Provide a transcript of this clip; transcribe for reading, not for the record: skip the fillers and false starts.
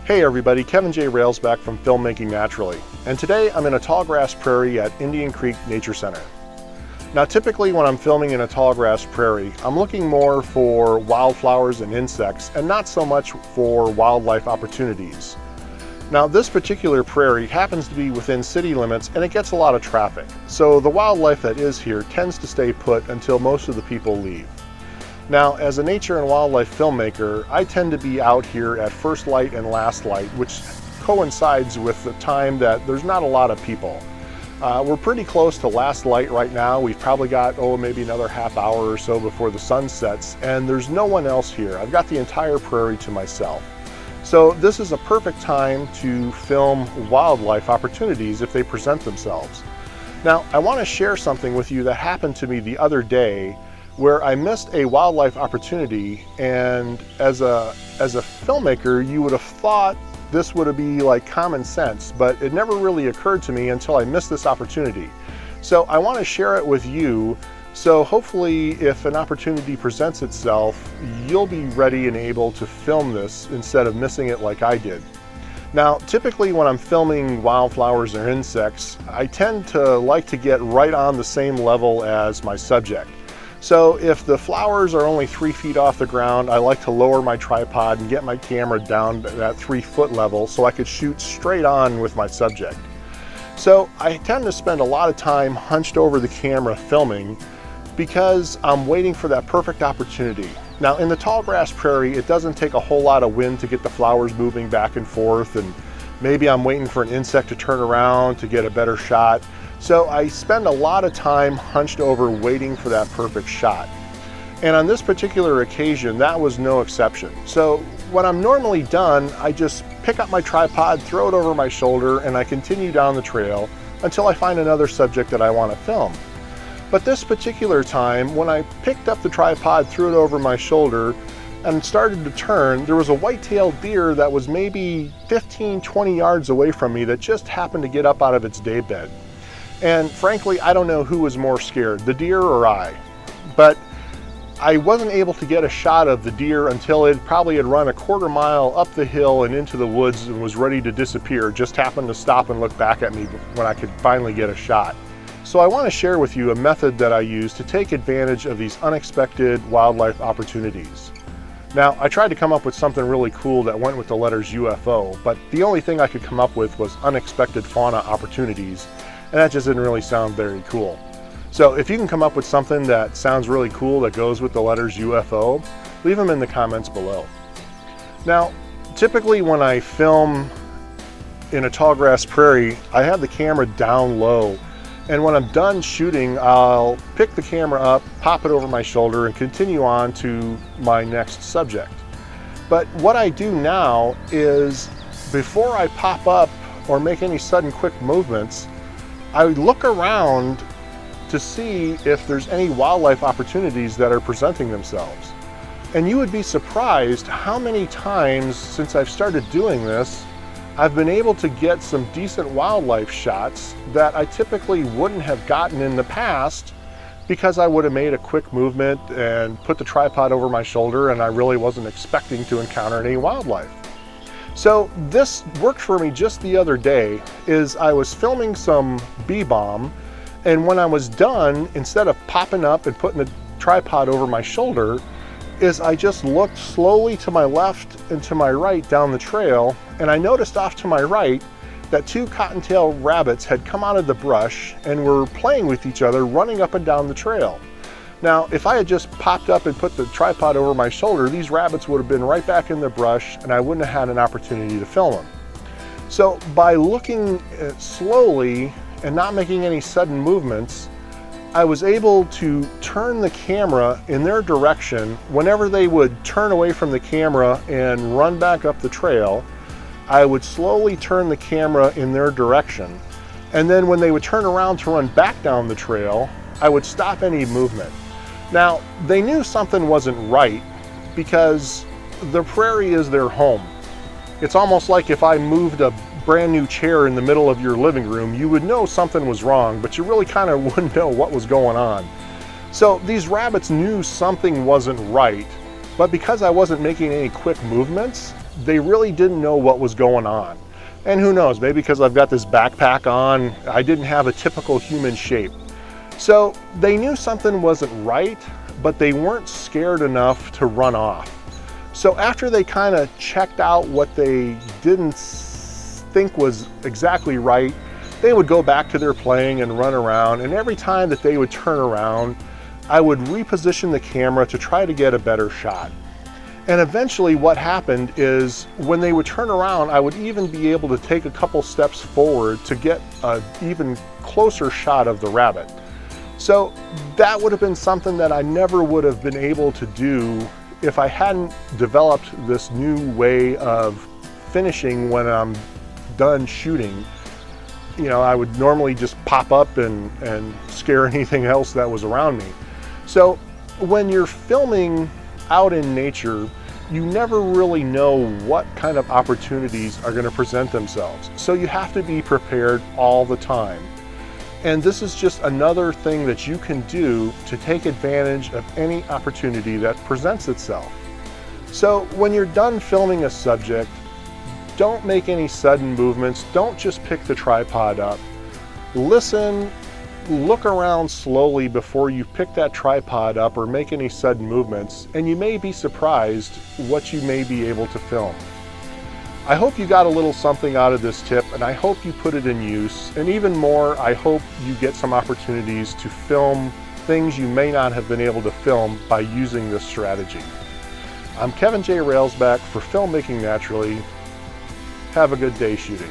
Hey everybody, Kevin J. Railsback from Filmmaking Naturally, and today I'm in a tallgrass prairie at Indian Creek Nature Center. Now typically when I'm filming in a tallgrass prairie, I'm looking more for wildflowers and insects and not so much for wildlife opportunities. Now this particular prairie happens to be within city limits and it gets a lot of traffic, so the wildlife that is here tends to stay put until most of the people leave. Now, as a nature and wildlife filmmaker, I tend to be out here at first light and last light, which coincides with the time that there's not a lot of people. We're pretty close to last light right now. We've probably got, maybe another half hour or so before the sun sets, and there's no one else here. I've got the entire prairie to myself. So this is a perfect time to film wildlife opportunities if they present themselves. Now, I want to share something with you that happened to me the other day where I missed a wildlife opportunity, and as a filmmaker, you would have thought this would be like common sense, but it never really occurred to me until I missed this opportunity. So I want to share it with you, so hopefully if an opportunity presents itself, you'll be ready and able to film this instead of missing it like I did. Now, typically when I'm filming wildflowers or insects, I tend to like to get right on the same level as my subject. So if the flowers are only 3 feet off the ground, I like to lower my tripod and get my camera down to that 3-foot level so I could shoot straight on with my subject. So I tend to spend a lot of time hunched over the camera filming because I'm waiting for that perfect opportunity. Now in the tallgrass prairie, it doesn't take a whole lot of wind to get the flowers moving back and forth, and maybe I'm waiting for an insect to turn around to get a better shot. So I spend a lot of time hunched over waiting for that perfect shot. And on this particular occasion, that was no exception. So when I'm normally done, I just pick up my tripod, throw it over my shoulder, and I continue down the trail until I find another subject that I want to film. But this particular time, when I picked up the tripod, threw it over my shoulder, and started to turn, there was a white-tailed deer that was maybe 15-20 yards away from me that just happened to get up out of its daybed. And frankly, I don't know who was more scared, the deer or I. But I wasn't able to get a shot of the deer until it probably had run a quarter mile up the hill and into the woods and was ready to disappear. Just happened to stop and look back at me when I could finally get a shot. So I want to share with you a method that I use to take advantage of these unexpected wildlife opportunities. Now, I tried to come up with something really cool that went with the letters UFO, but the only thing I could come up with was unexpected fauna opportunities. And that just didn't really sound very cool. So if you can come up with something that sounds really cool that goes with the letters UFO, leave them in the comments below. Now, typically when I film in a tallgrass prairie, I have the camera down low. And when I'm done shooting, I'll pick the camera up, pop it over my shoulder, and continue on to my next subject. But what I do now is, before I pop up or make any sudden quick movements, I look around to see if there's any wildlife opportunities that are presenting themselves. And you would be surprised how many times since I've started doing this, I've been able to get some decent wildlife shots that I typically wouldn't have gotten in the past because I would have made a quick movement and put the tripod over my shoulder and I really wasn't expecting to encounter any wildlife. So this worked for me just the other day. Is I was filming some bee balm, and when I was done, instead of popping up and putting the tripod over my shoulder, is I just looked slowly to my left and to my right down the trail, and I noticed off to my right that 2 cottontail rabbits had come out of the brush and were playing with each other, running up and down the trail. Now, if I had just popped up and put the tripod over my shoulder, these rabbits would have been right back in the brush and I wouldn't have had an opportunity to film them. So by looking slowly and not making any sudden movements, I was able to turn the camera in their direction. Whenever they would turn away from the camera and run back up the trail, I would slowly turn the camera in their direction. And then when they would turn around to run back down the trail, I would stop any movement. Now, they knew something wasn't right because the prairie is their home. It's almost like if I moved a brand new chair in the middle of your living room, you would know something was wrong, but you really kind of wouldn't know what was going on. So these rabbits knew something wasn't right, but because I wasn't making any quick movements, they really didn't know what was going on. And who knows, maybe because I've got this backpack on, I didn't have a typical human shape. So they knew something wasn't right, but they weren't scared enough to run off. So after they kind of checked out what they didn't think was exactly right, they would go back to their playing and run around, and every time that they would turn around, I would reposition the camera to try to get a better shot. And eventually what happened is when they would turn around, I would even be able to take a couple steps forward to get an even closer shot of the rabbit. So that would have been something that I never would have been able to do if I hadn't developed this new way of finishing when I'm done shooting. You know, I would normally just pop up and scare anything else that was around me. So when you're filming out in nature, you never really know what kind of opportunities are going to present themselves. So you have to be prepared all the time. And this is just another thing that you can do to take advantage of any opportunity that presents itself. So when you're done filming a subject, don't make any sudden movements. Don't just pick the tripod up. Listen, look around slowly before you pick that tripod up or make any sudden movements, and you may be surprised what you may be able to film. I hope you got a little something out of this tip, and I hope you put it in use. And even more, I hope you get some opportunities to film things you may not have been able to film by using this strategy. I'm Kevin J. Railsback for Filmmaking Naturally. Have a good day shooting.